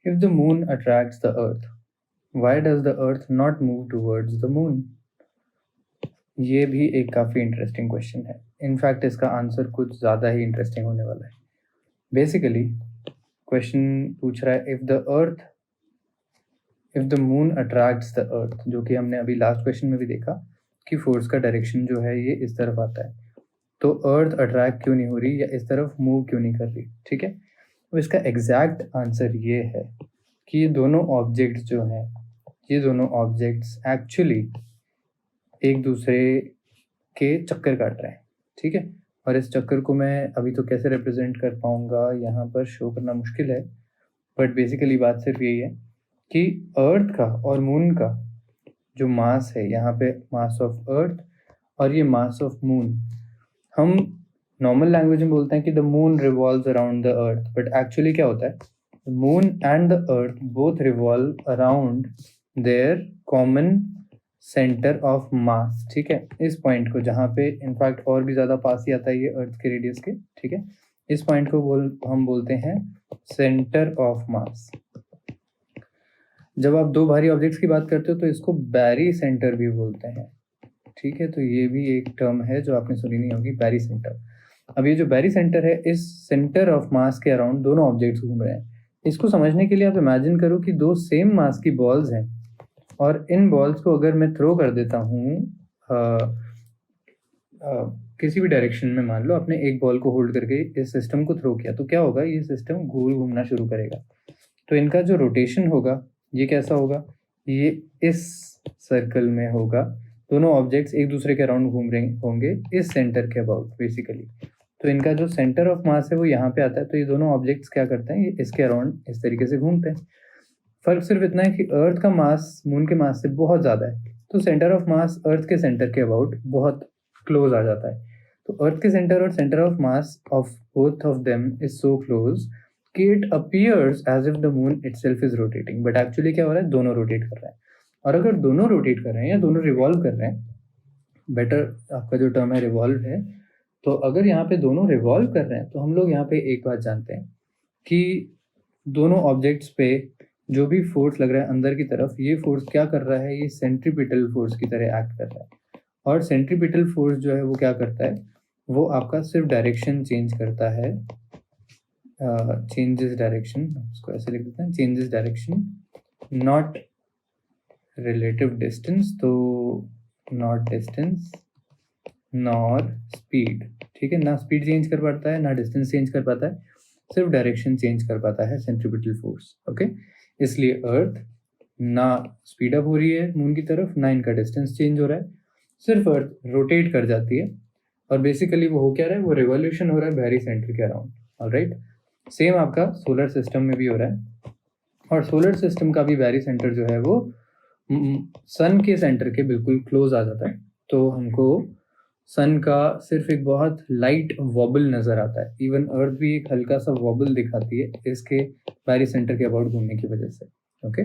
If the moon attracts the earth, why does the earth not move towards the moon? ये भी एक काफ़ी interesting question है। In fact इसका आंसर कुछ ज़्यादा ही इंटरेस्टिंग होने वाला है। बेसिकली क्वेश्चन पूछ रहा है if the moon attracts the earth, जो कि हमने अभी लास्ट क्वेश्चन में भी देखा कि फोर्स का डायरेक्शन जो है ये इस तरफ आता है, तो अर्थ अट्रैक्ट क्यों नहीं हो रही या इस तरफ मूव क्यों नहीं कर रही। ठीक है, तो इसका एग्जैक्ट आंसर ये है कि ये दोनों ऑब्जेक्ट्स जो हैं, ये दोनों ऑब्जेक्ट्स एक्चुअली एक दूसरे के चक्कर काट रहे हैं। ठीक है, और इस चक्कर को मैं अभी तो कैसे रिप्रेजेंट कर पाऊंगा यहाँ पर शो करना मुश्किल है, बट बेसिकली बात सिर्फ यही है कि अर्थ का और मून का जो मास है, यहाँ पे मास ऑफ अर्थ और ये मास ऑफ मून, हम नॉर्मल लैंग्वेज में बोलते हैं कि the moon revolves around the earth, but actually क्या होता है, the moon and the earth both revolve around their common centre of मास। ठीक है, इस पॉइंट को जहाँ पे इनफैक्ट और भी ज़्यादा पास ही आता है ये अर्थ के रेडियस के। ठीक है, इस पॉइंट को हम बोलते हैं सेंटर ऑफ मास। जब आप दो भारी ऑब्जेक्ट्स की बात करते हो तो इसको बैरी सेंटर भी बोलते हैं। ठीक है, तो ये भी एक टर्म है जो आपने सुनी नहीं होगी, बैरी सेंटर। अब ये जो बैरी सेंटर है, इस सेंटर ऑफ मास के अराउंड दोनों ऑब्जेक्ट्स घूम रहे हैं। इसको समझने के लिए आप इमेजिन करो कि दो सेम मास की बॉल्स हैं और इन बॉल्स को अगर मैं थ्रो कर देता हूँ किसी भी डायरेक्शन में, मान लो आपने एक बॉल को होल्ड करके इस सिस्टम को थ्रो किया, तो क्या होगा, ये सिस्टम गोल घूमना शुरू करेगा। तो इनका जो रोटेशन होगा ये कैसा होगा, ये इस सर्कल में होगा। दोनों ऑब्जेक्ट्स एक दूसरे के अराउंड घूम रहे होंगे इस सेंटर के अबाउट बेसिकली। तो इनका जो सेंटर ऑफ मास है वो यहाँ पे आता है, तो ये दोनों ऑब्जेक्ट्स क्या करते हैं, ये इसके अराउंड इस तरीके से घूमते हैं। फर्क सिर्फ इतना है कि अर्थ का मास मून के मास से बहुत ज़्यादा है, तो सेंटर ऑफ मास अर्थ के सेंटर के अबाउट बहुत क्लोज आ जाता है। तो अर्थ के सेंटर और centre of mass of both of them is so close कि it appears as if the moon itself is rotating, but actually क्या हो रहा है, दोनों रोटेट कर रहे हैं। और अगर दोनों रोटेट कर रहे हैं या दोनों रिवॉल्व कर रहे हैं, बेटर आपका जो टर्म है रिवॉल्व है, तो अगर यहाँ पे दोनों रिवॉल्व कर रहे हैं तो हम लोग यहाँ पे एक बात जानते हैं कि दोनों ऑब्जेक्ट्स पे जो भी फोर्स लग रहा है अंदर की तरफ, ये फोर्स क्या कर रहा है, ये सेंट्रीपिटल फोर्स की तरह एक्ट कर रहा है। और सेंट्रीपिटल फोर्स जो है वो क्या करता है, वो आपका सिर्फ डायरेक्शन चेंज करता है, चेंजेस डायरेक्शन, उसको ऐसे लिख देते हैं, changes direction not relative distance, तो नॉट डिस्टेंस नॉर स्पीड। ठीक है, ना स्पीड चेंज कर पाता है ना डिस्टेंस चेंज कर पाता है, सिर्फ डायरेक्शन चेंज कर पाता है सेंट्रीपिटल फोर्स। ओके, इसलिए अर्थ ना स्पीड अप हो रही है मून की तरफ, ना इनका डिस्टेंस चेंज हो रहा है, सिर्फ अर्थ रोटेट कर जाती है। और बेसिकली वो हो क्या रहा है, वो रिवॉल्यूशन हो रहा है बैरी सेंटर के अराउंड। ऑलराइट, सेम आपका सोलर सिस्टम में भी हो रहा है, और सोलर सिस्टम का भी बैरी सेंटर जो है वो सन के सेंटर के बिल्कुल क्लोज आ जाता है। तो हमको सन का सिर्फ एक बहुत लाइट वॉबल नजर आता है, इवन अर्थ भी एक हल्का सा वॉबल दिखाती है इसके बैरी सेंटर के अबाउट घूमने की वजह से। ओके,